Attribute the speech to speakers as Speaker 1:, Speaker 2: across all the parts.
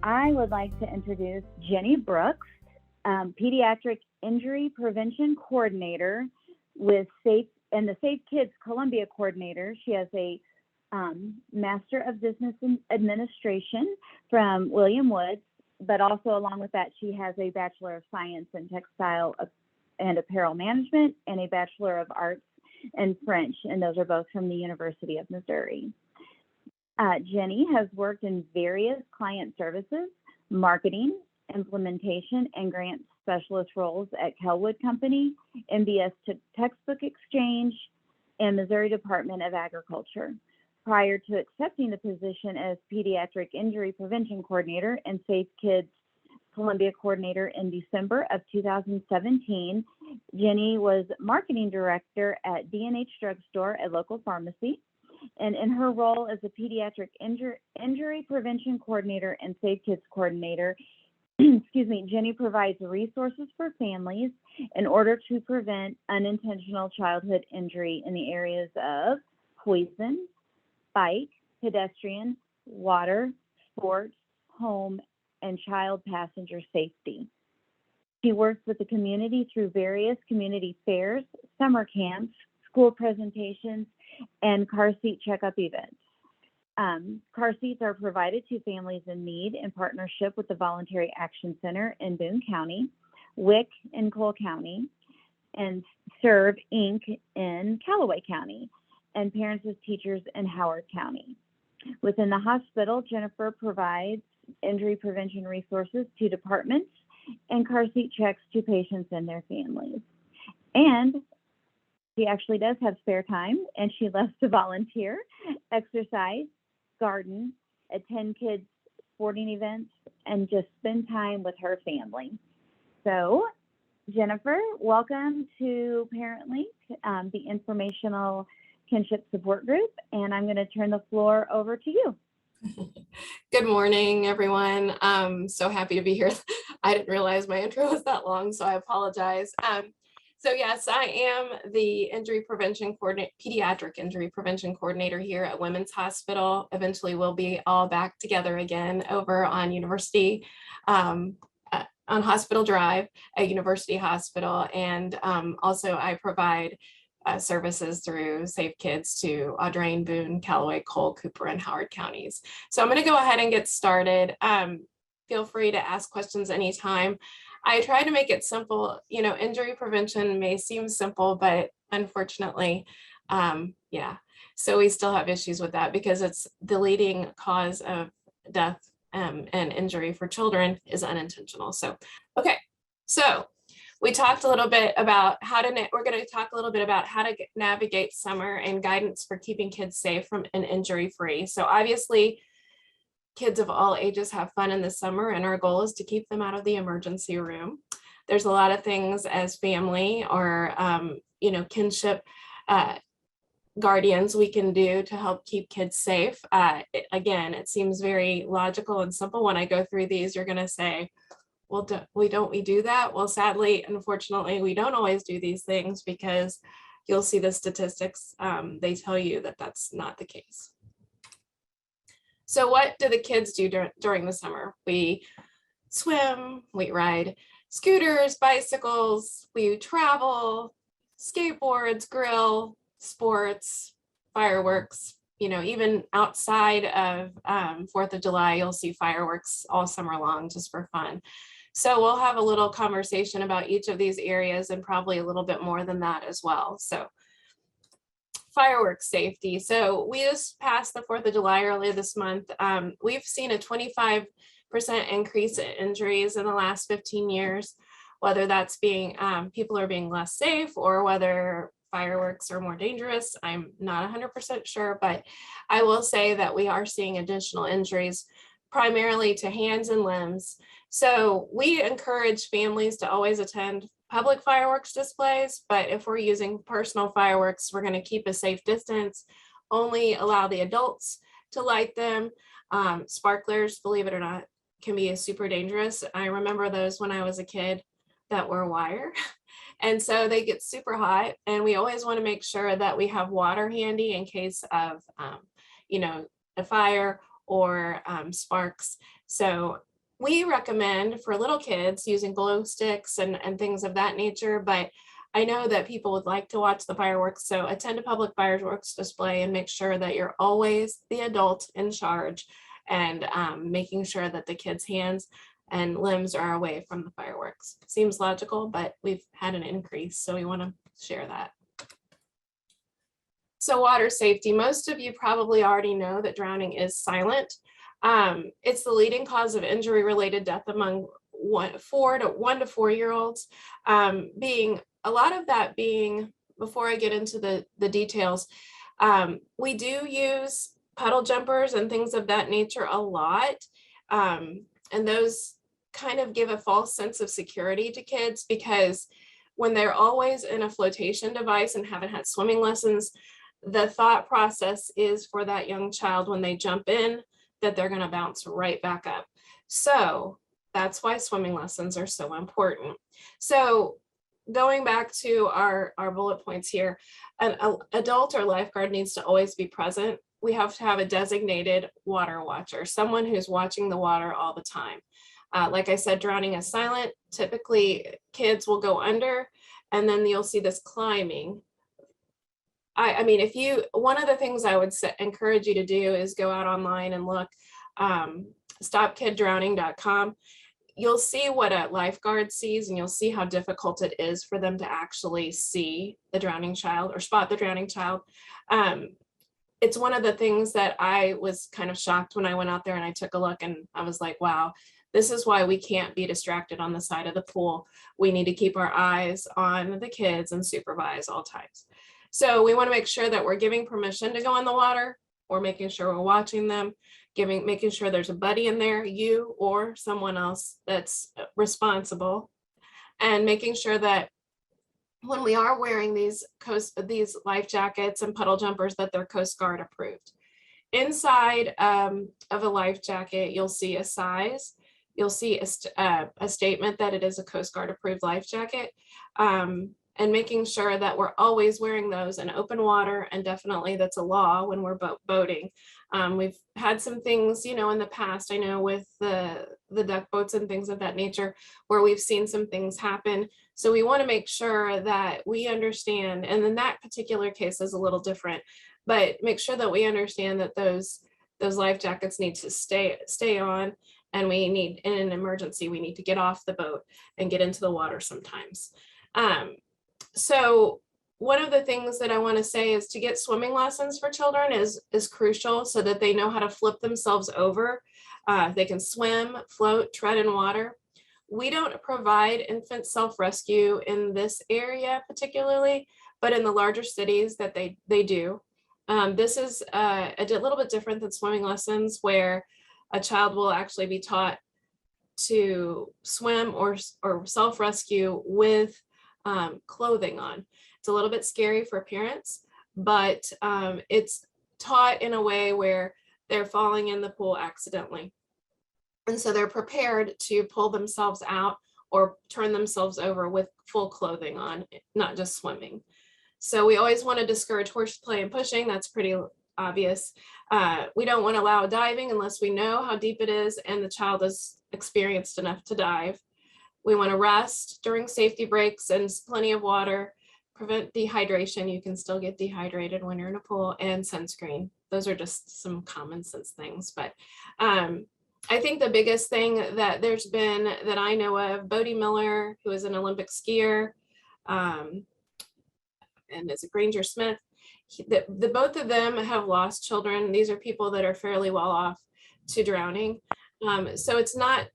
Speaker 1: I would like to introduce Jenny Brooks, Pediatric Injury Prevention Coordinator with the Safe Kids Columbia Coordinator. She has a Master of Business Administration from William Woods, but also along with that, she has a Bachelor of Science in Textile and Apparel Management and a Bachelor of Arts in French, and those are both from the University of Missouri. Jenny has worked in various client services, marketing, implementation, and grant specialist roles at Kelwood Company, MBS Textbook Exchange, and Missouri Department of Agriculture. Prior to accepting the position as Pediatric Injury Prevention Coordinator and Safe Kids Columbia Coordinator in December of 2017, Jenny was Marketing Director at D&H Drugstore, a local pharmacy. And in her role as a Pediatric Injury Prevention Coordinator and Safe Kids Coordinator, Jenny provides resources for families in order to prevent unintentional childhood injury in the areas of poison, bike, pedestrian, water, sports, home, and child passenger safety. She works with the community through various community fairs, summer camps, school presentations, and car seat checkup events. Car seats are provided to families in need in partnership with the Voluntary Action Center in Boone County, WIC in Cole County, and Serve Inc. in Callaway County, and Parents as Teachers in Howard County. Within the hospital, Jennifer provides injury prevention resources to departments and car seat checks to patients and their families. And she actually does have spare time, and she loves to volunteer, exercise, garden, attend kids' sporting events, and just spend time with her family. So, Jennifer, welcome to ParentLink, the informational kinship support group, and I'm going to turn the floor over to you.
Speaker 2: Good morning, everyone. I'm so happy to be here. I didn't realize my intro was that long, so I apologize. So yes, I am the pediatric injury prevention coordinator here at Women's Hospital. Eventually, we'll be all back together again over on University, on Hospital Drive at University Hospital. And also I provide services through Safe Kids to Audrain, Boone, Callaway, Cole, Cooper, and Howard counties. So I'm going to go ahead and get started. Feel free to ask questions anytime. I try to make it simple. You know, injury prevention may seem simple, but unfortunately, so we still have issues with that because it's the leading cause of death and injury for children is unintentional. So, okay, so we talked a little bit about we're going to talk a little bit about how to navigate summer and guidance for keeping kids safe and injury-free. So obviously, kids of all ages have fun in the summer, and our goal is to keep them out of the emergency room. There's a lot of things as family or, kinship guardians we can do to help keep kids safe. Again, it seems very logical and simple. When I go through these, you're going to say, well, don't we do that? Well, sadly, unfortunately, we don't always do these things because you'll see the statistics. They tell you that that's not the case. So what do the kids do during the summer? We swim, we ride scooters, bicycles, we travel, skateboards, grill, sports, fireworks. You know, even outside of 4th of July, you'll see fireworks all summer long just for fun. So we'll have a little conversation about each of these areas and probably a little bit more than that as well. So fireworks safety. So we just passed the 4th of July earlier this month. We've seen a 25% increase in injuries in the last 15 years, whether that's being people are being less safe or whether fireworks are more dangerous. I'm not 100% sure, but I will say that we are seeing additional injuries primarily to hands and limbs. So we encourage families to always attend public fireworks displays, but if we're using personal fireworks, we're going to keep a safe distance, only allow the adults to light them. Sparklers, believe it or not, can be super dangerous. I remember those when I was a kid that were wire. And so they get super hot, and we always want to make sure that we have water handy in case of, a fire or sparks. So We recommend for little kids using glow sticks and things of that nature, but I know that people would like to watch the fireworks, so attend a public fireworks display and make sure that you're always the adult in charge, and making sure that the kids' hands and limbs are away from the fireworks. Seems logical, but we've had an increase, so we want to share that. So water safety, most of you probably already know that drowning is silent. It's the leading cause of injury-related death among 1 to 4-year-olds, being a lot of that being, before I get into the details, we do use puddle jumpers and things of that nature a lot. And those kind of give a false sense of security to kids, because when they're always in a flotation device and haven't had swimming lessons, the thought process is for that young child when they jump in that they're going to bounce right back up. So that's why swimming lessons are so important. So going back to our bullet points here, an adult or lifeguard needs to always be present. We have to have a designated water watcher, someone who's watching the water all the time. Like I said, drowning is silent. Typically, kids will go under, and then you'll see this climbing. I mean, one of the things I would encourage you to do is go out online and look, stopkiddrowning.com. You'll see what a lifeguard sees, and you'll see how difficult it is for them to actually see the drowning child or spot the drowning child. It's one of the things that I was kind of shocked when I went out there and I took a look, and I was like, wow, this is why we can't be distracted on the side of the pool. We need to keep our eyes on the kids and supervise all times. So we want to make sure that we're giving permission to go in the water, or making sure we're watching them, making sure there's a buddy in there, you or someone else that's responsible, and making sure that when we are wearing these life jackets and puddle jumpers, that they're Coast Guard approved. Inside of a life jacket, you'll see a size. You'll see a statement that it is a Coast Guard approved life jacket. And making sure that we're always wearing those in open water, and definitely that's a law when we're boating. We've had some things, in the past, I know with the duck boats and things of that nature, where we've seen some things happen. So we want to make sure that we understand, and in that particular case is a little different, but make sure that we understand that those life jackets need to stay on, and we need, in an emergency, we need to get off the boat and get into the water sometimes. So one of the things that I want to say is to get swimming lessons for children is crucial, so that they know how to flip themselves over. They can swim, float, tread in water. We don't provide infant self-rescue in this area particularly, but in the larger cities that they do. This is a little bit different than swimming lessons, where a child will actually be taught to swim or self-rescue with clothing on. It's a little bit scary for parents, but it's taught in a way where they're falling in the pool accidentally. And so they're prepared to pull themselves out or turn themselves over with full clothing on, not just swimming. So we always want to discourage horseplay and pushing. That's pretty obvious. We don't want to allow diving unless we know how deep it is and the child is experienced enough to dive. We want to rest during safety breaks and plenty of water, prevent dehydration. You can still get dehydrated when you're in a pool, and sunscreen. Those are just some common sense things. But I think the biggest thing that there's been that I know of, Bodie Miller, who is an Olympic skier, and is a Granger Smith, the both of them have lost children. These are people that are fairly well off to drowning. So it's not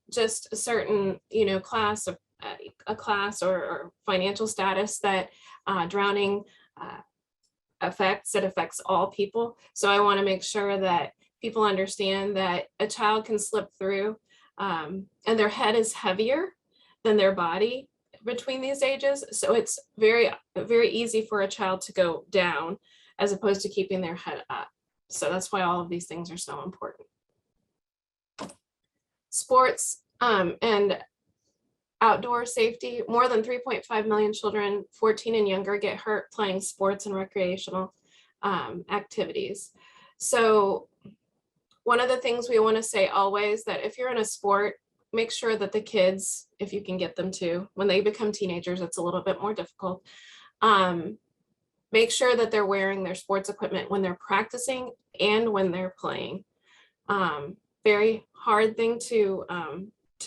Speaker 2: just a certain, class of a class or financial status that drowning affects. It affects all people. So I want to make sure that people understand that a child can slip through, and their head is heavier than their body between these ages. So it's very, very easy for a child to go down as opposed to keeping their head up. So that's why all of these things are so important. Sports and outdoor safety. More than 3.5 million children 14 and younger get hurt playing sports and recreational activities. So One of the things we want to say always, that if you're in a sport, make sure that the kids, if you can get them to, when they become teenagers, it's a little bit more difficult. Make sure that they're wearing their sports equipment when they're practicing and when they're playing. Very hard thing to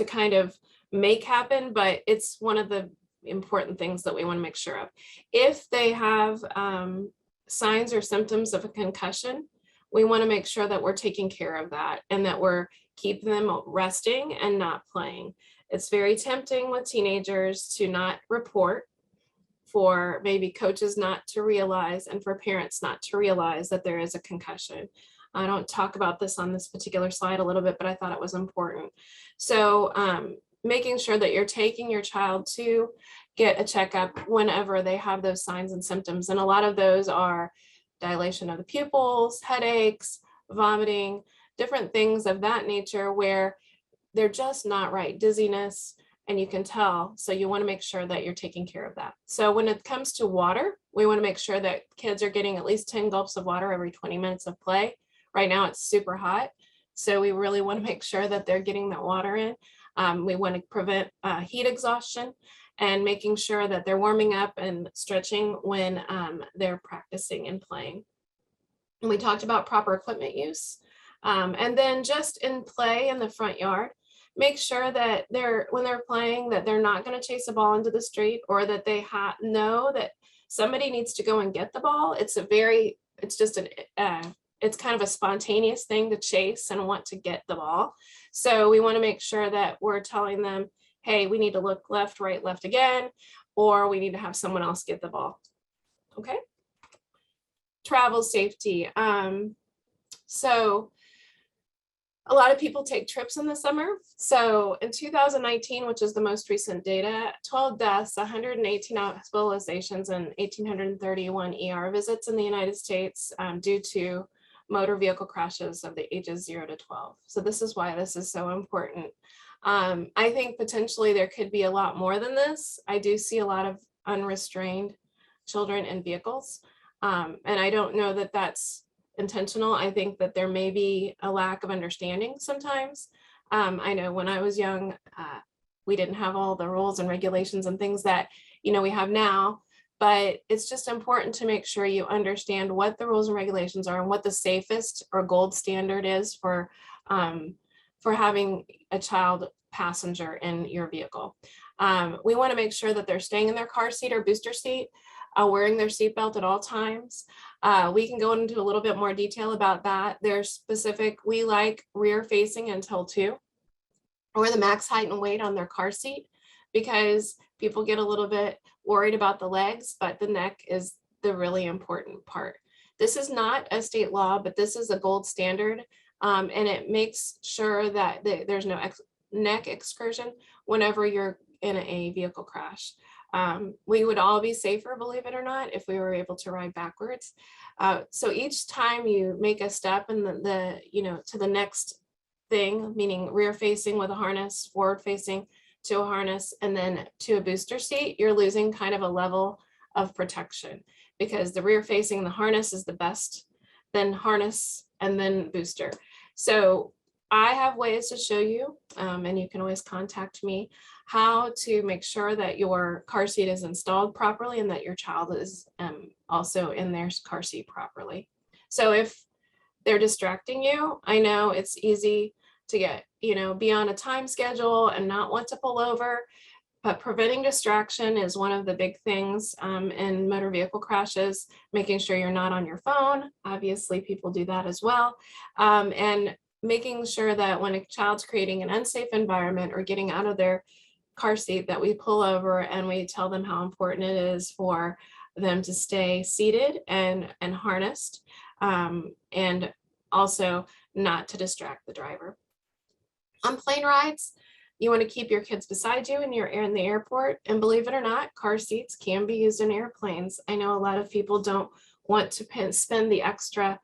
Speaker 2: kind of make happen, but it's one of the important things that we want to make sure of. If they have signs or symptoms of a concussion, we want to make sure that we're taking care of that and that we're keeping them resting and not playing. It's very tempting with teenagers to not report, for maybe coaches not to realize, and for parents not to realize that there is a concussion. I don't talk about this on this particular slide a little bit, but I thought it was important. So making sure that you're taking your child to get a checkup whenever they have those signs and symptoms. And a lot of those are dilation of the pupils, headaches, vomiting, different things of that nature where they're just not right, dizziness, and you can tell. So you want to make sure that you're taking care of that. So when it comes to water, we want to make sure that kids are getting at least 10 gulps of water every 20 minutes of play. Right now it's super hot, so we really want to make sure that they're getting that water in. We want to prevent heat exhaustion and making sure that they're warming up and stretching when they're practicing and playing. And we talked about proper equipment use. And then just in play in the front yard, make sure that when they're playing, that they're not going to chase a ball into the street, or that they know that somebody needs to go and get the ball. It's kind of a spontaneous thing to chase and want to get the ball. So we want to make sure that we're telling them, hey, we need to look left, right, left again, or we need to have someone else get the ball. Okay. Travel safety. So a lot of people take trips in the summer. So in 2019, which is the most recent data, 12 deaths, 118 hospitalizations, and 1,831 ER visits in the United States due to motor vehicle crashes of the ages 0 to 12. So this is why this is so important. I think potentially there could be a lot more than this. I do see a lot of unrestrained children in vehicles. And I don't know that that's intentional. I think that there may be a lack of understanding sometimes. I know when I was young, we didn't have all the rules and regulations and things that, we have now, but it's just important to make sure you understand what the rules and regulations are and what the safest or gold standard is for having a child passenger in your vehicle. We want to make sure that they're staying in their car seat or booster seat, wearing their seatbelt at all times. We can go into a little bit more detail about that. There's specific, we like rear facing until 2, or the max height and weight on their car seat, because people get a little bit worried about the legs, but the neck is the really important part. This is not a state law, but this is a gold standard. And it makes sure that there's no neck excursion whenever you're in a vehicle crash. We would all be safer, believe it or not, if we were able to ride backwards. So each time you make a step in to the next thing, meaning rear facing with a harness, forward facing to a harness, and then to a booster seat, you're losing kind of a level of protection, because the rear facing, the harness is the best, then harness, and then booster. So I have ways to show you, and you can always contact me, how to make sure that your car seat is installed properly and that your child is also in their car seat properly. So if they're distracting you, I know it's easy to get, be on a time schedule and not want to pull over, but preventing distraction is one of the big things in motor vehicle crashes, making sure you're not on your phone. Obviously, people do that as well. And making sure that when a child's creating an unsafe environment or getting out of their car seat, that we pull over and we tell them how important it is for them to stay seated and harnessed, and also not to distract the driver. On plane rides, you want to keep your kids beside you when you're in the airport. And believe it or not, car seats can be used in airplanes. I know a lot of people don't want to spend the extra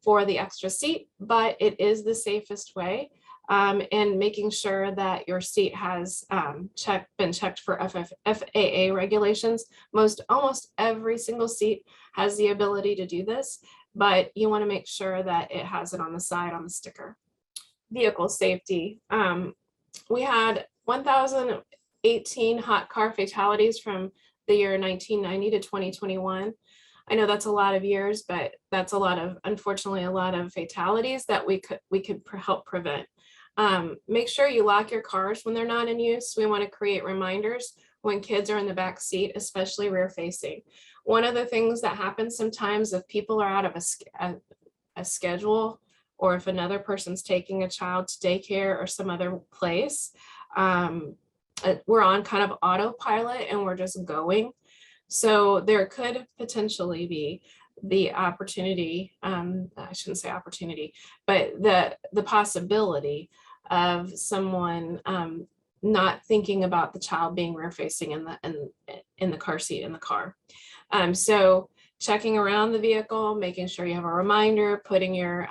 Speaker 2: for the extra seat, but it is the safest way. and making sure that your seat has been checked for FAA regulations. Almost every single seat has the ability to do this, but you want to make sure that it has it on the side on the sticker. Vehicle safety. We had 1,018 hot car fatalities from the year 1990 to 2021. I know that's a lot of years, but that's unfortunately, a lot of fatalities that we could help prevent. Make sure you lock your cars when they're not in use. We want to create reminders when kids are in the back seat, especially rear facing. One of the things that happens sometimes if people are out of a schedule, or if another person's taking a child to daycare or some other place, we're on kind of autopilot and we're just going. So there could potentially be the opportunity, I shouldn't say opportunity, but the possibility of someone not thinking about the child being rear facing in the car seat in the car. So checking around the vehicle, making sure you have a reminder, putting your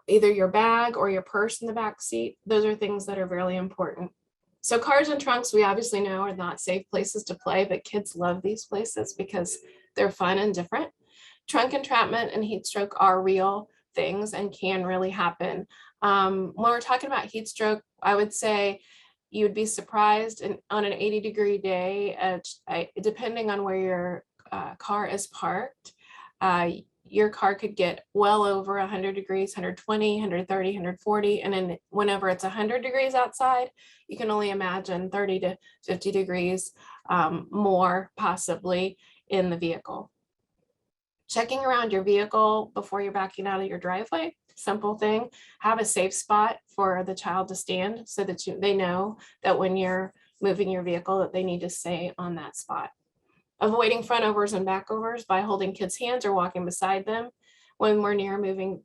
Speaker 2: either your bag or your purse in the back seat. Those are things that are really important. So cars and trunks, we obviously know are not safe places to play, but kids love these places because they're fun and different. Trunk entrapment and heat stroke are real things and can really happen. When we're talking about heat stroke, I would say you'd be surprised on an 80-degree day, depending on where your car is parked, your car could get well over 100 degrees, 120, 130, 140. And then whenever it's 100 degrees outside, you can only imagine 30 to 50 degrees more possibly in the vehicle. Checking around your vehicle before you're backing out of your driveway, simple thing. Have a safe spot for the child to stand so that they know that when you're moving your vehicle that they need to stay on that spot. Avoiding front overs and back overs by holding kids' hands or walking beside them when we're near moving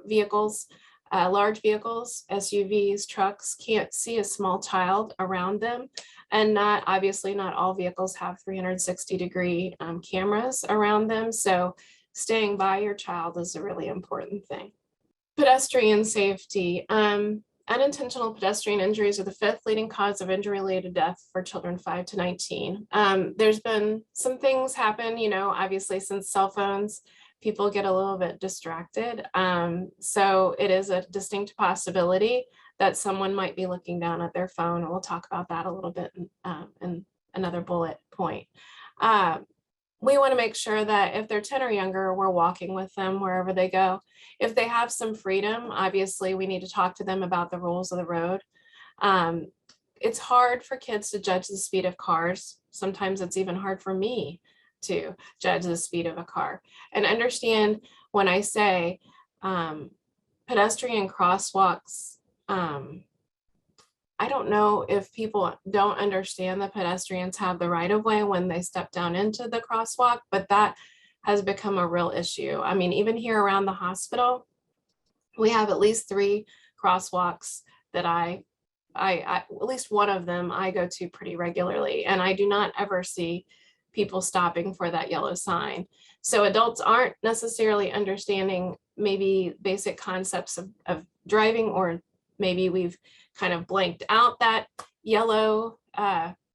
Speaker 2: vehicles. Large vehicles, SUVs, trucks can't see a small child around them. And obviously not all vehicles have 360-degree cameras around them. So staying by your child is a really important thing. Pedestrian safety. Unintentional pedestrian injuries are the 5th leading cause of injury-related death for children 5 to 19. There's been some things happen, obviously since cell phones, people get a little bit distracted. So it is a distinct possibility that someone might be looking down at their phone. And we'll talk about that a little bit in another bullet point. We want to make sure that if they're 10 or younger, we're walking with them wherever they go. If they have some freedom, obviously we need to talk to them about the rules of the road. It's hard for kids to judge the speed of cars. Sometimes it's even hard for me to judge the speed of a car. And understand when I say pedestrian crosswalks, I don't know if people don't understand that pedestrians have the right of way when they step down into the crosswalk, but that has become a real issue. I mean, even here around the hospital, we have at least 3 crosswalks that I at least one of them I go to pretty regularly, and I do not ever see people stopping for that yellow sign. So adults aren't necessarily understanding maybe basic concepts of driving, or maybe we've kind of blanked out that yellow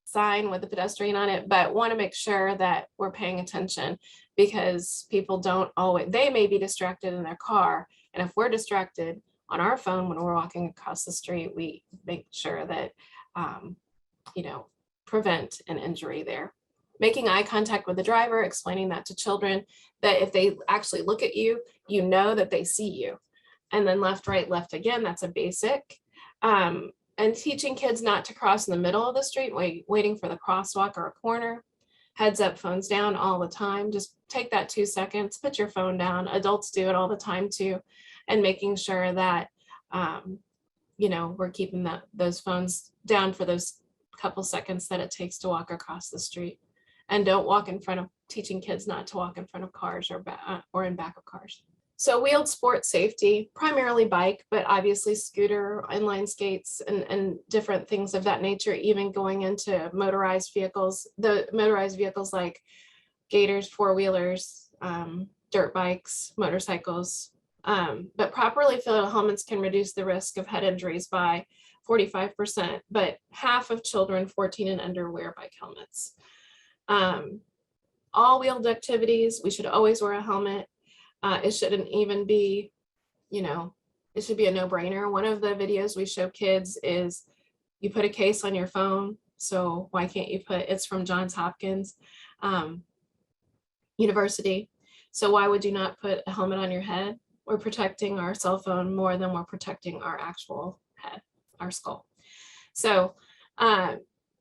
Speaker 2: sign with the pedestrian on it, but want to make sure that we're paying attention, because people don't always, they may be distracted in their car. And if we're distracted on our phone when we're walking across the street, we make sure that, prevent an injury there. Making eye contact with the driver, explaining that to children, that if they actually look at you, you know that they see you. And then left, right, left again, that's a basic. And teaching kids not to cross in the middle of the street, waiting for the crosswalk or a corner. Heads up, phones down all the time. Just take that 2 seconds, put your phone down. Adults do it all the time too. And making sure that, we're keeping those phones down for those couple seconds that it takes to walk across the street. And don't walk in front of, teaching kids not to walk in front of cars or in back of cars. So wheeled sport safety, primarily bike, but obviously scooter, inline skates, and different things of that nature, even going into motorized vehicles. The motorized vehicles like gators, 4-wheelers, dirt bikes, motorcycles, But properly fitted helmets can reduce the risk of head injuries by 45%, but half of children 14 and under wear bike helmets. All wheeled activities, we should always wear a helmet. It shouldn't even be, it should be a no-brainer. One of the videos we show kids is you put a case on your phone. So why can't you put, it's from Johns Hopkins University. So why would you not put a helmet on your head? We're protecting our cell phone more than we're protecting our actual head, our skull. So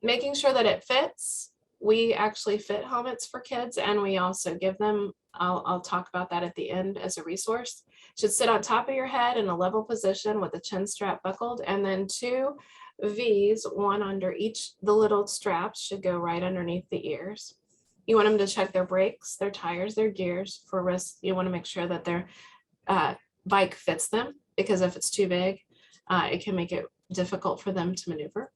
Speaker 2: making sure that it fits. We actually fit helmets for kids, and we also give them, I'll talk about that at the end as a resource. It should sit on top of your head in a level position with the chin strap buckled, and then 2 V's, one under each. The little straps should go right underneath the ears. You want them to check their brakes, their tires, their gears for risk. You want to make sure that their bike fits them, because if it's too big, it can make it difficult for them to maneuver.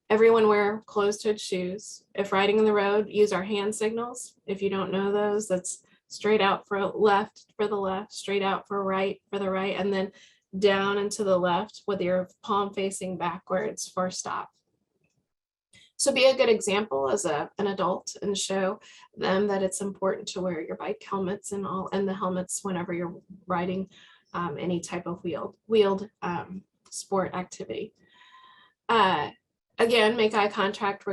Speaker 2: Everyone wear closed-toed shoes. If riding in the road, use our hand signals. If you don't know those, that's straight out for left for the left, straight out for right for the right, and then down and to the left with your palm facing backwards for stop. So be a good example as an adult and show them that it's important to wear your bike helmets and the helmets whenever you're riding any type of wheeled sport activity. Again, make eye contact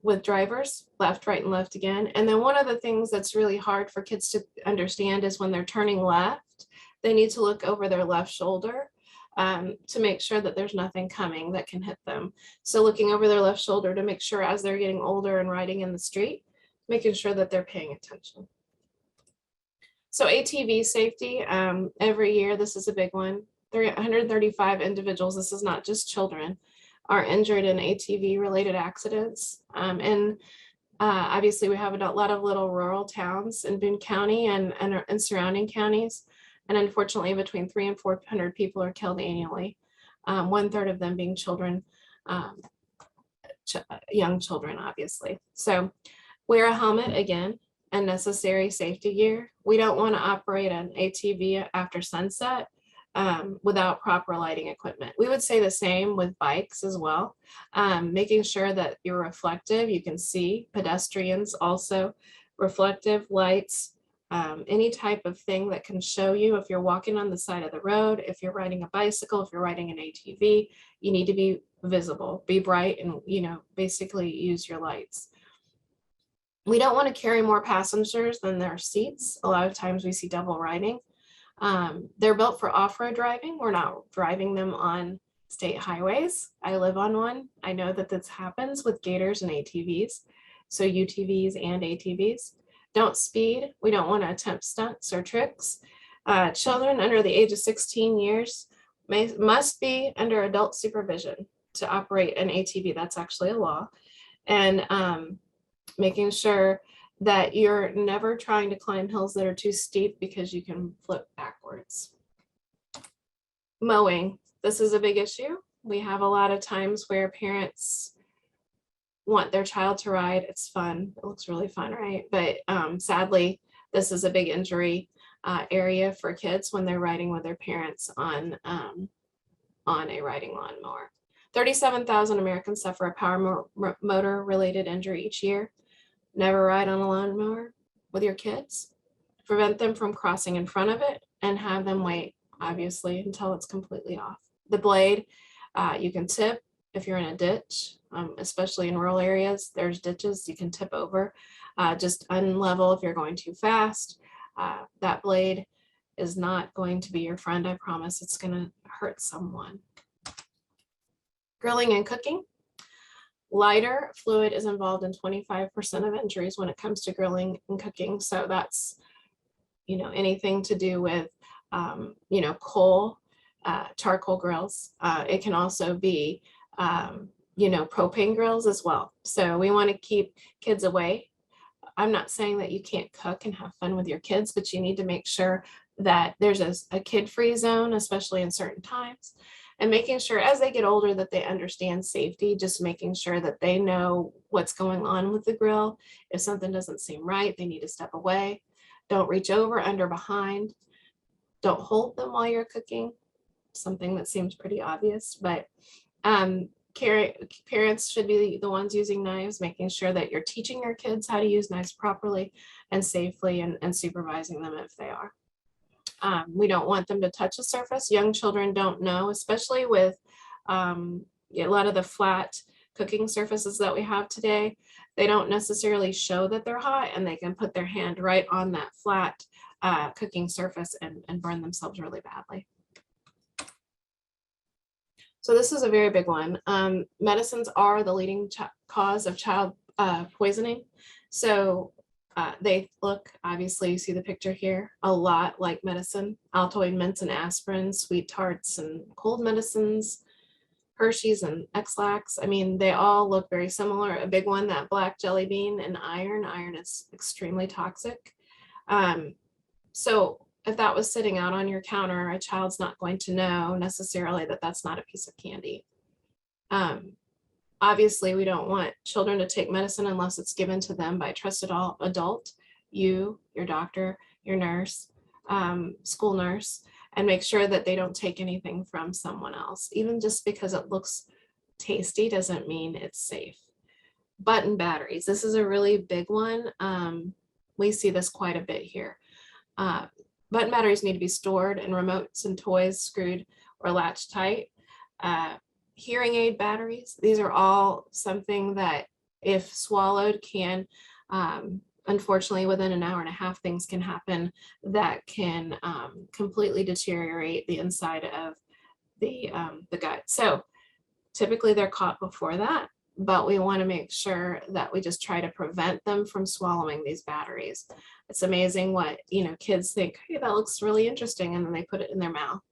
Speaker 2: with drivers, left, right, and left again. And then one of the things that's really hard for kids to understand is when they're turning left, they need to look over their left shoulder to make sure that there's nothing coming that can hit them. So looking over their left shoulder to make sure as they're getting older and riding in the street, making sure that they're paying attention. So ATV safety, every year, this is a big one. 135 individuals, this is not just children, are injured in ATV related accidents. Obviously we have a lot of little rural towns in Boone County and surrounding counties. And unfortunately, between 300 and 400 people are killed annually, 1/3 of them being children, young children, obviously. So wear a helmet again and necessary safety gear. We don't want to operate an ATV after sunset without proper lighting equipment. We would say the same with bikes as well. Making sure that you're reflective, you can see pedestrians also, reflective lights, any type of thing that can show you if you're walking on the side of the road, if you're riding a bicycle, if you're riding an ATV, you need to be visible, be bright, and basically use your lights. We don't want to carry more passengers than there are seats. A lot of times we see double riding. They're built for off-road driving. We're not driving them on state highways. I live on one. I know that this happens with gators and ATVs. So UTVs and ATVs. Don't speed. We don't want to attempt stunts or tricks. Children under the age of 16 years must be under adult supervision to operate an ATV. That's actually a law. And making sure that you're never trying to climb hills that are too steep because you can flip backwards. Mowing. This is a big issue. We have a lot of times where parents want their child to ride. It's fun. It looks really fun, right? But sadly, this is a big injury area for kids when they're riding with their parents on a riding lawnmower. 37,000 Americans suffer a power motor related injury each year. Never ride on a lawnmower with your kids. Prevent them from crossing in front of it and have them wait, obviously, until it's completely off. The blade, you can tip if you're in a ditch, especially in rural areas. There's ditches you can tip over. Just unlevel if you're going too fast. That blade is not going to be your friend, I promise. It's going to hurt someone. Grilling and cooking. Lighter fluid is involved in 25% of injuries when it comes to grilling and cooking. So that's, anything to do with, coal, charcoal grills. It can also be, propane grills as well. So we want to keep kids away. I'm not saying that you can't cook and have fun with your kids, but you need to make sure that there's a kid-free zone, especially in certain times. And making sure as they get older that they understand safety, just making sure that they know what's going on with the grill. If something doesn't seem right, they need to step away. Don't reach over, under, behind. Don't hold them while you're cooking, something that seems pretty obvious, but parents should be the ones using knives, making sure that you're teaching your kids how to use knives properly and safely, and supervising them if they are. We don't want them to touch the surface. Young children don't know, especially with a lot of the flat cooking surfaces that we have today. They don't necessarily show that they're hot, and they can put their hand right on that flat cooking surface and burn themselves really badly. So this is a very big one. Medicines are the leading cause of child poisoning. So they look, obviously you see the picture here, a lot like medicine. Altoid mints and aspirin, sweet tarts and cold medicines, Hershey's and X-Lax. I mean, they all look very similar. A big one, that black jelly bean, and iron. Iron is extremely toxic. So if that was sitting out on your counter, a child's not going to know necessarily that that's not a piece of candy. Obviously, we don't want children to take medicine unless it's given to them by a trusted adult, you, your doctor, your nurse, school nurse, and make sure that they don't take anything from someone else. Even just because it looks tasty doesn't mean it's safe. Button batteries, this is a really big one. We see this quite a bit here. Button batteries need to be stored, and remotes and toys screwed or latched tight. Hearing aid batteries, these are all something that if swallowed can, unfortunately within an hour and a half, things can happen that can completely deteriorate the inside of the gut. So typically they're caught before that, but we want to make sure that we just try to prevent them from swallowing these batteries. It's amazing what, kids think, hey, that looks really interesting, and then they put it in their mouth.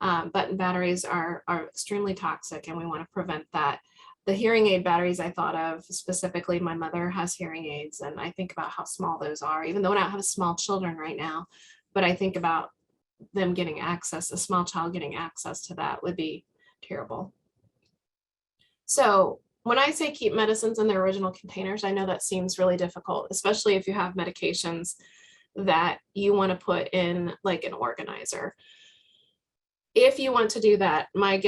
Speaker 2: Button batteries are extremely toxic, and we want to prevent that. The hearing aid batteries I thought of specifically, my mother has hearing aids, and I think about how small those are, even though I don't have small children right now, but I think about them getting access, a small child getting access to that would be terrible. So when I say keep medicines in their original containers, I know that seems really difficult, especially if you have medications that you want to put in like an organizer. If you want to do that, my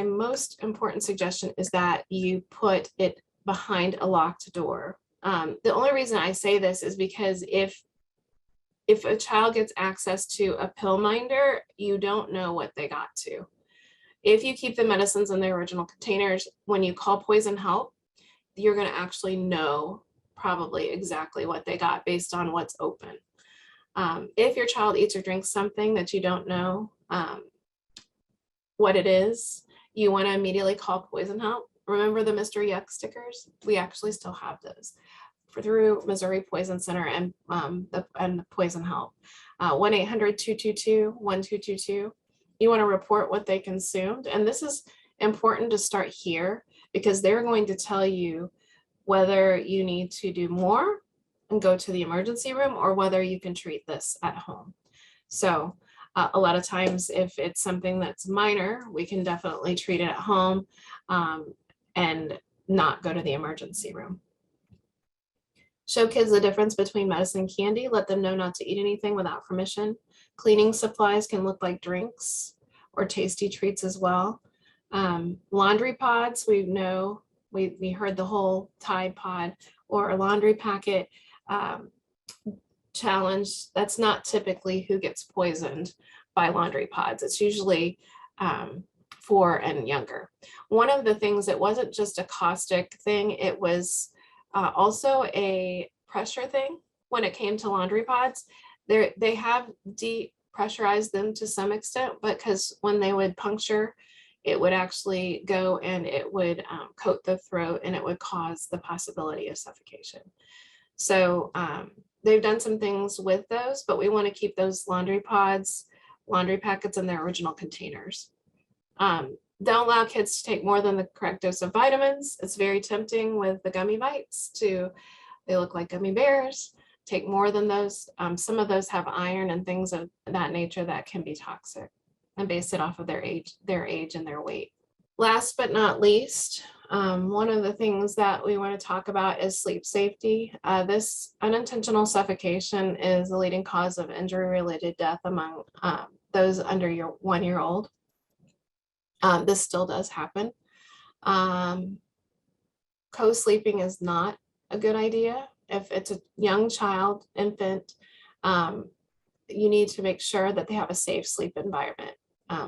Speaker 2: most important suggestion is that you put it behind a locked door. The only reason I say this is because if a child gets access to a pill minder, you don't know what they got to. If you keep the medicines in their original containers, when you call poison help, you're going to actually know probably exactly what they got based on what's open. If your child eats or drinks something that you don't know what it is, you want to immediately call poison help. Remember the Mr. Yuck stickers? We actually still have those through Missouri Poison Center and the Poison Help. 1-800-222-1222. You want to report what they consumed. And this is important to start here, because they're going to tell you whether you need to do more and go to the emergency room, or whether you can treat this at home. So a lot of times, if it's something that's minor, we can definitely treat it at home and not go to the emergency room. Show kids the difference between medicine and candy. Let them know not to eat anything without permission. Cleaning supplies can look like drinks or tasty treats as well. Laundry pods, we heard the whole Tide Pod or a laundry packet challenge. That's not typically who gets poisoned by laundry pods. It's usually 4 and younger. One of the things, it wasn't just a caustic thing, it was also a pressure thing. When it came to laundry pods, they have depressurized them to some extent, because when they would puncture, it would actually go and it would coat the throat, and it would cause the possibility of suffocation. So they've done some things with those, but we want to keep those laundry pods, laundry packets in their original containers. Don't allow kids to take more than the correct dose of vitamins. It's very tempting with the gummy bites they look like gummy bears. Take more than those. Some of those have iron and things of that nature that can be toxic, and base it off of their age and their weight. Last but not least, one of the things that we want to talk about is sleep safety. This unintentional suffocation is the leading cause of injury-related death among those under your 1-year-old. This still does happen. Co-sleeping is not a good idea. If it's a young child, infant, you need to make sure that they have a safe sleep environment.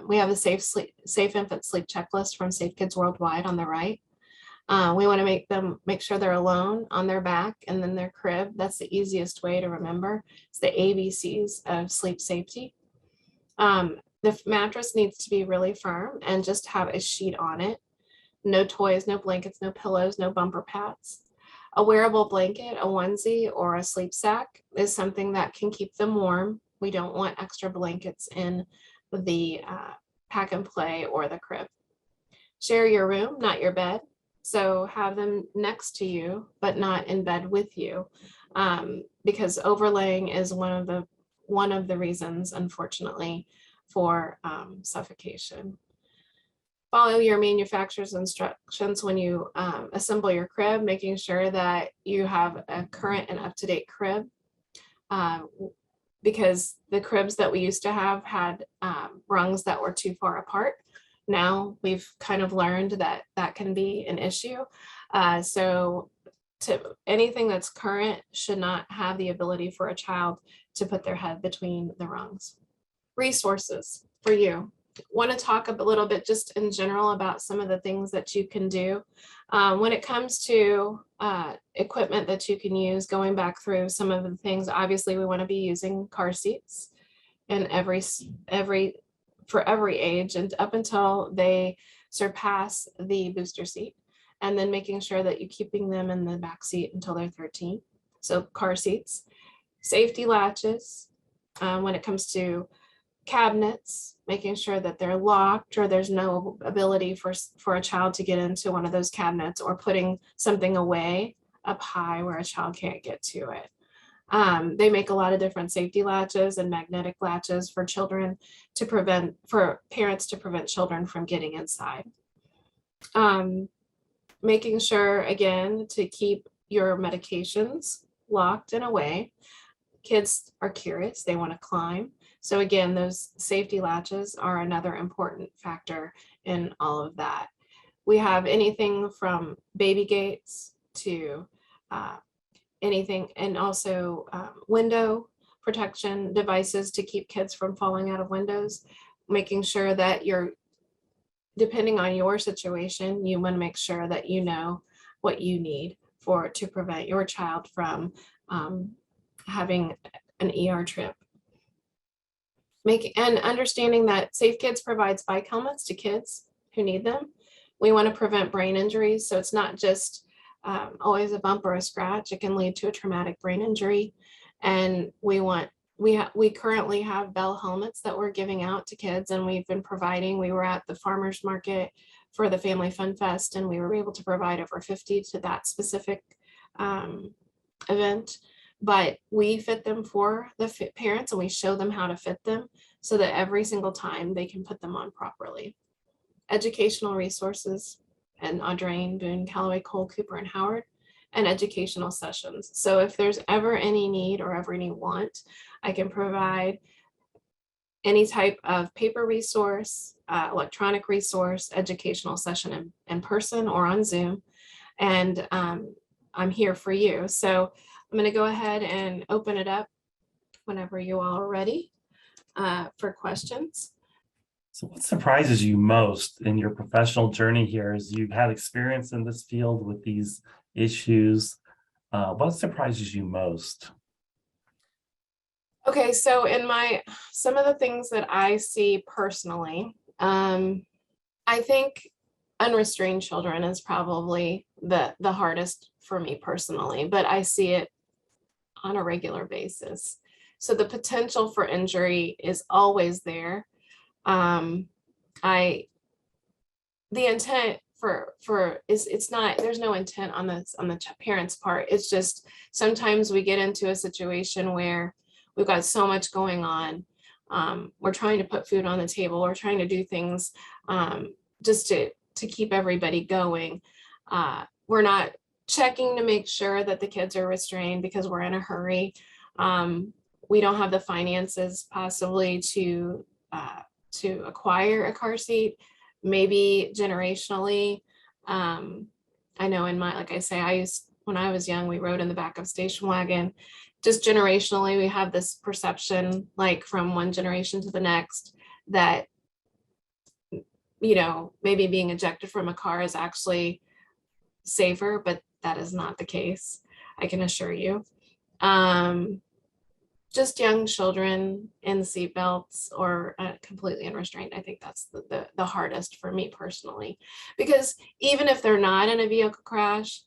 Speaker 2: We have the safe infant sleep checklist from Safe Kids Worldwide on the right. We want to make sure they're alone on their back and then their crib. That's the easiest way to remember. It's the ABCs of sleep safety. The mattress needs to be really firm and just have a sheet on it. No toys, no blankets, no pillows, no bumper pads. A wearable blanket, a onesie, or a sleep sack is something that can keep them warm. We don't want extra blankets in the pack and play or the crib. Share your room, not your bed. So have them next to you, but not in bed with you, because overlaying is one of the reasons, unfortunately, for suffocation. Follow your manufacturer's instructions when you assemble your crib, making sure that you have a current and up-to-date crib, because the cribs that we used to have had rungs that were too far apart. Now we've kind of learned that that can be an issue. So anything that's current should not have the ability for a child to put their head between the rungs. Resources for you. Want to talk a little bit just in general about some of the things that you can do when it comes to equipment that you can use. Going back through some of the things, obviously we want to be using car seats in for every age and up until they surpass the booster seat, and then making sure that you're keeping them in the back seat until they're 13. So car seats, safety latches when it comes to cabinets, making sure that they're locked or there's no ability for a child to get into one of those cabinets, or putting something away up high where a child can't get to it. They make a lot of different safety latches and magnetic latches for children for parents to prevent children from getting inside. Making sure, again, to keep your medications locked and away. Kids are curious, they want to climb. So again, those safety latches are another important factor in all of that. We have anything from baby gates to anything, and also window protection devices to keep kids from falling out of windows, making sure that depending on your situation, you want to make sure that you know what you need to prevent your child from having an ER trip. And understanding that Safe Kids provides bike helmets to kids who need them. We want to prevent brain injuries, so it's not just always a bump or a scratch. It can lead to a traumatic brain injury, and we currently have Bell helmets that we're giving out to kids, and we've been providing. We were at the farmers market for the Family Fun Fest, and we were able to provide over 50 to that specific event. But we fit them for the parents, and we show them how to fit them so that every single time they can put them on properly. Educational resources and Audrain, Boone, Callaway, Cole, Cooper, and Howard, and educational sessions. So if there's ever any need or ever any want, I can provide any type of paper resource, electronic resource, educational session in person or on Zoom. And I'm here for you. So I'm going to go ahead and open it up whenever you all are ready for questions.
Speaker 3: So what surprises you most in your professional journey here as you've had experience in this field with these issues? What surprises you most?
Speaker 2: Okay, so in some of the things that I see personally, I think unrestrained children is probably the hardest for me personally, but I see it on a regular basis. So the potential for injury is always there. The intent it's not, there's no intent on the parent's part. It's just sometimes we get into a situation where we've got so much going on. We're trying to put food on the table. We're trying to do things just to to keep everybody going. We're not checking to make sure that the kids are restrained because we're in a hurry. We don't have the finances possibly to acquire a car seat. Maybe generationally, I know like I say, when I was young, we rode in the back of station wagon. Just generationally, we have this perception, like from one generation to the next, that, maybe being ejected from a car is actually safer, but that is not the case, I can assure you. Just young children in seatbelts or completely unrestrained. I think that's the hardest for me personally, because even if they're not in a vehicle crash,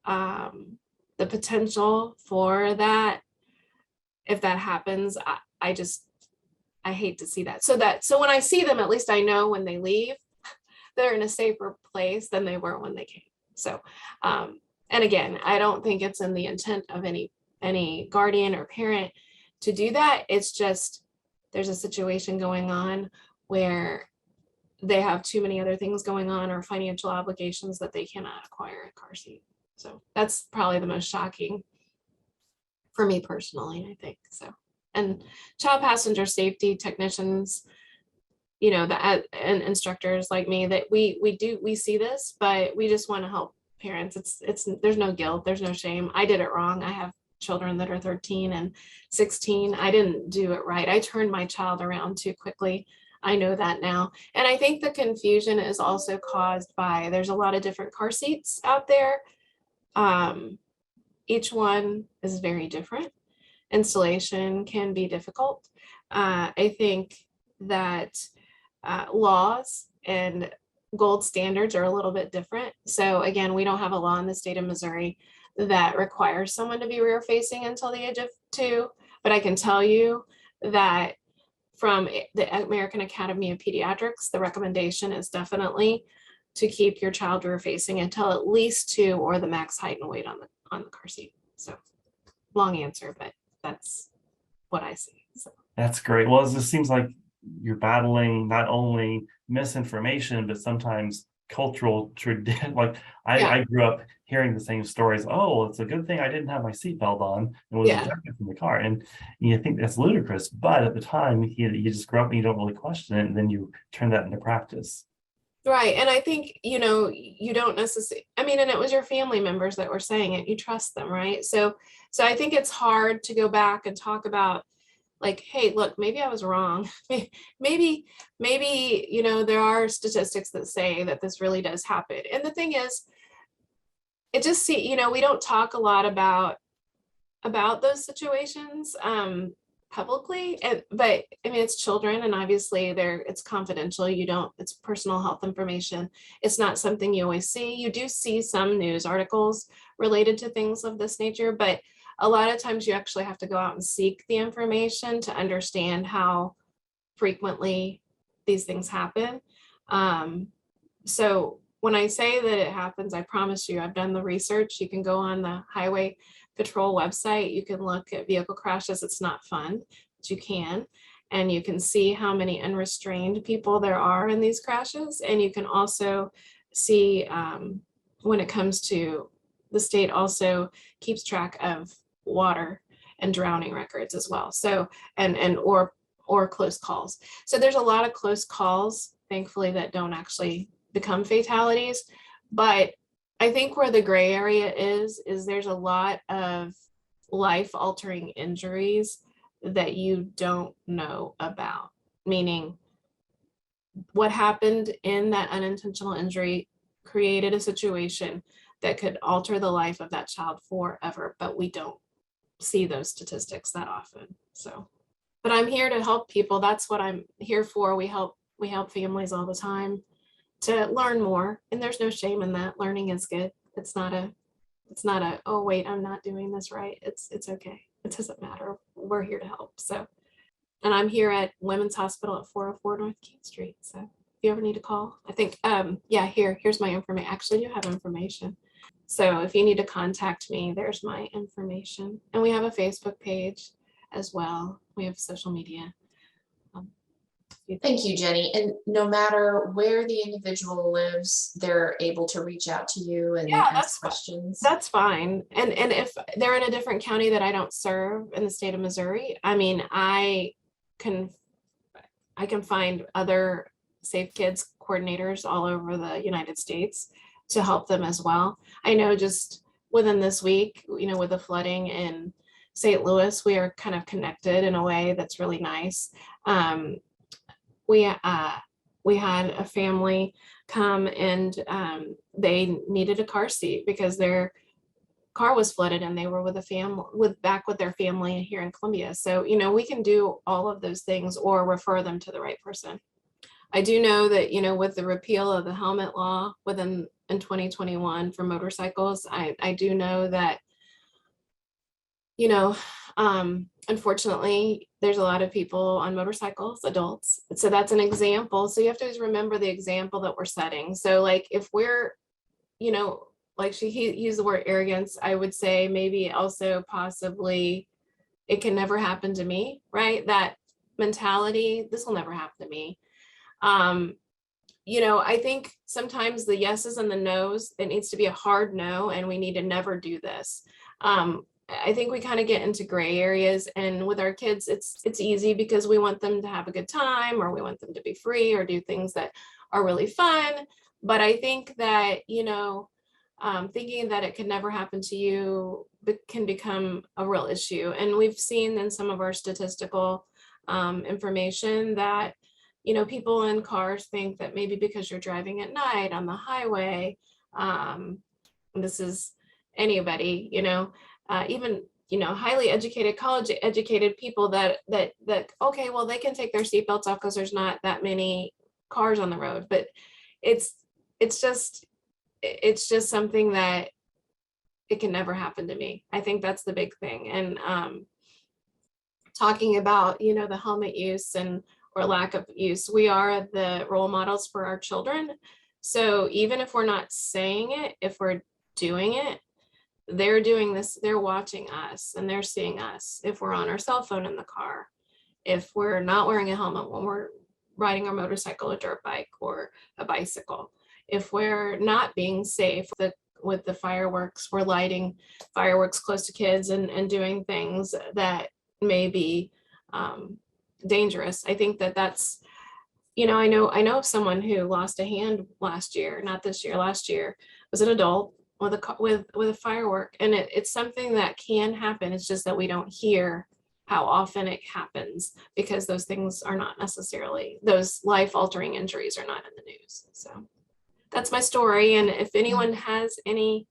Speaker 2: the potential for that, if that happens, I hate to see that. So when I see them, at least I know when they leave, they're in a safer place than they were when they came. So, and again, I don't think it's in the intent of any guardian or parent to do that. It's just, there's a situation going on where they have too many other things going on or financial obligations that they cannot acquire a car seat. So that's probably the most shocking for me personally, I think. So, and child passenger safety technicians, and instructors like me, that we see this, but we just want to help parents. There's no guilt, there's no shame. I did it wrong. I have children that are 13 and 16. I didn't do it right. I turned my child around too quickly. I know that now. And I think the confusion is also caused by, there's a lot of different car seats out there. Each one is very different. Installation can be difficult. I think that laws and gold standards are a little bit different. So again, we don't have a law in the state of Missouri that requires someone to be rear facing until the age of 2. But I can tell you that from the American Academy of Pediatrics, the recommendation is definitely to keep your child rear facing until at least 2 or the max height and weight on the car seat. So long answer, but that's what I see. So
Speaker 3: That's great. Well, it just seems like you're battling not only misinformation, but sometimes cultural tradition. Like I grew up hearing the same stories. Oh, it's a good thing I didn't have my seatbelt on and was ejected from the car. And you think that's ludicrous, but at the time you just grow up and you don't really question it, and then you turn that into practice.
Speaker 2: Right. And I think, you don't necessarily, and it was your family members that were saying it, you trust them, right? So I think it's hard to go back and talk about, like, hey, look, maybe I was wrong. Maybe, there are statistics that say that this really does happen. And the thing is, we don't talk a lot about those situations publicly, but it's children, and obviously it's confidential. It's personal health information. It's not something you always see. You do see some news articles related to things of this nature, but a lot of times you actually have to go out and seek the information to understand how frequently these things happen. So when I say that it happens, I promise you, I've done the research. You can go on the Highway Patrol website. You can look at vehicle crashes. It's not fun, but you can. And you can see how many unrestrained people there are in these crashes. And you can also see when it comes to, the state also keeps track of water and drowning records as well. So, or close calls. So there's a lot of close calls, thankfully, that don't actually become fatalities. But I think where the gray area is there's a lot of life-altering injuries that you don't know about, meaning what happened in that unintentional injury created a situation that could alter the life of that child forever, but we don't see those statistics that often. So, but I'm here to help people. That's what I'm here for. We help families all the time to learn more, and there's no shame in that. Learning is good. It's not a oh wait, I'm not doing this right. It's okay. It doesn't matter. We're here to help. So, and I'm here at Women's Hospital at 404 North Keene Street. So if you ever need to call, I think here's my information. Actually, you have information. So if you need to contact me, there's my information. And we have a Facebook page as well. We have social media.
Speaker 4: Thank you, Jenny. And no matter where the individual lives, they're able to reach out to you and ask questions.
Speaker 2: That's fine. And if they're in a different county that I don't serve in the state of Missouri, I mean, I can find other Safe Kids coordinators all over the United States to help them as well. I know just within this week, with the flooding in St. Louis, we are kind of connected in a way that's really nice. We had a family come and they needed a car seat because their car was flooded and they were back with their family here in Columbia. So, we can do all of those things or refer them to the right person. I do know that, with the repeal of the helmet law in 2021 for motorcycles, I do know that, unfortunately, there's a lot of people on motorcycles, adults. So that's an example. So you have to always remember the example that we're setting. So like if we're, like he used the word arrogance, I would say maybe also possibly it can never happen to me, right? That mentality, this will never happen to me. I think sometimes the yeses and the nos, it needs to be a hard no, and we need to never do this. I think we kind of get into gray areas, and with our kids, it's easy because we want them to have a good time, or we want them to be free or do things that are really fun. But I think that, thinking that it could never happen to you can become a real issue. And we've seen in some of our statistical information that, people in cars think that maybe because you're driving at night on the highway, this is anybody, even, highly educated, college educated people that, okay, well, they can take their seatbelts off because there's not that many cars on the road. But it's just something that it can never happen to me. I think that's the big thing. And talking about, the helmet use or lack of use, we are the role models for our children. So even if we're not saying it, if we're doing it, they're doing this, they're watching us and they're seeing us. If we're on our cell phone in the car, if we're not wearing a helmet when we're riding our motorcycle, a dirt bike, or a bicycle, if we're not being safe with the fireworks, we're lighting fireworks close to kids and doing things that may be dangerous. I think that's, I know of someone who lost a hand last year, not this year, last year, was an adult with a firework. And it's something that can happen. It's just that we don't hear how often it happens because those things are not necessarily, those life-altering injuries are not in the news. So that's my story. And if anyone has any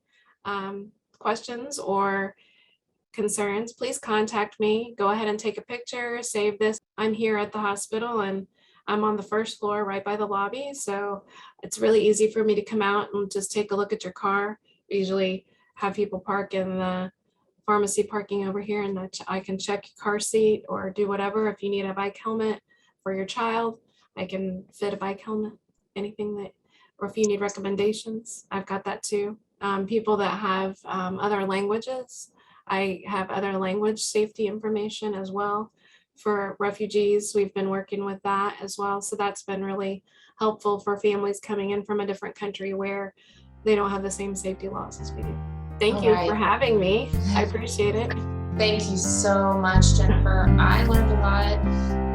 Speaker 2: questions or concerns, please contact me. Go ahead and take a picture, save this. I'm here at the hospital and I'm on the first floor right by the lobby. So it's really easy for me to come out and just take a look at your car. We usually have people park in the pharmacy parking over here, and I can check your car seat or do whatever. If you need a bike helmet for your child, I can fit a bike helmet, anything that, or if you need recommendations, I've got that too. People that have other languages, I have other language safety information as well. For refugees, we've been working with that as well. So that's been really helpful for families coming in from a different country where they don't have the same safety laws as we do. Thank you for having me. I appreciate it.
Speaker 4: Thank you so much, Jennifer. I learned a lot.